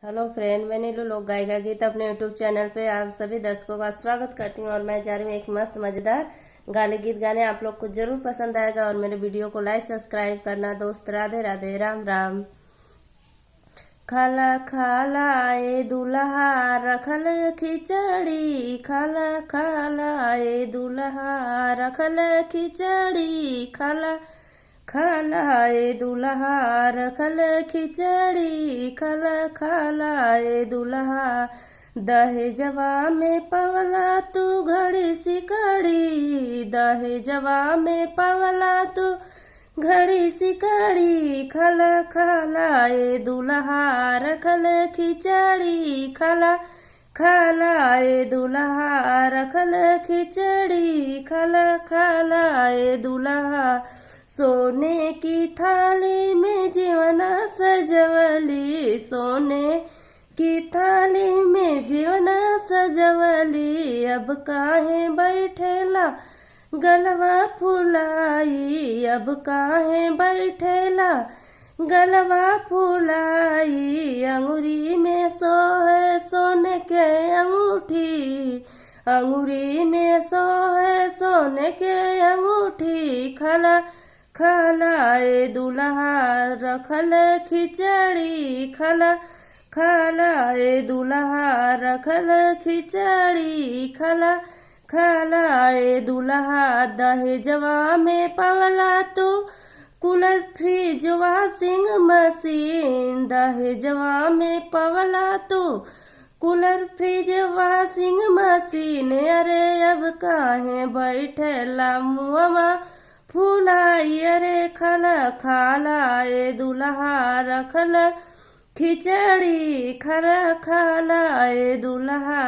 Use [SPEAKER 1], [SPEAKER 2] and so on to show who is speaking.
[SPEAKER 1] Hello friend, मैं नीलू लोक गायिका गीत अपने यूट्यूब चैनल पे आप सभी दर्शकों का स्वागत करती हूँ। और मैं जा रही हूँ एक मस्त मजेदार गाने गीत गाने। आप लोग को जरूर पसंद आएगा और मेरे वीडियो को लाइक सब्सक्राइब करना। दोस्त राधे राधे, राम राम। खाला खाला ए दूल्हा रखल खिचड़ी, खाला खाला ए दूल्हा रखल खिचड़ी, खाला खाला ए दूल्हा रखल खिचड़ी, खाला खाला ए दूल्हा। दहेजवा में पवला तू घड़ी सिकड़ी, दहेजवा में पवला तू घड़ी सिकड़ी, खाला खाला ए दूल्हा रखल खिचड़ी, खाला खाला ए दूल्हा रखल खिचड़ी, खाला खाला ए दूल्हा। सोने की थाली में जीवना सजवली, सोने की थाली में जीवना सजवली। अब काहे बैठेला गलवा फुलाई, अब काहे बैठेला गलवा फुलाई। अंगूरी में सोहे सोने के अंगूठी, अंगूरी में सोहे सोने के अंगूठी, खाला खाला ए दूल्हा रखल खिचड़ी, खाला खाला ए दूल्हा रखल खिचड़ी, खाला खाला ए दूल्हा। दहेजवा में पवला तू कूलर फ्रिज वॉशिंग मशीन, दहेजवा में पवला तू कूलर फ्रिज वॉशिंग मशीन। अरे अब काहे बैठेला मुआ फुलाई, अरे खाला खाला ए दूल्हा रखल खिचड़ी, खाला खाला ए दूल्हा।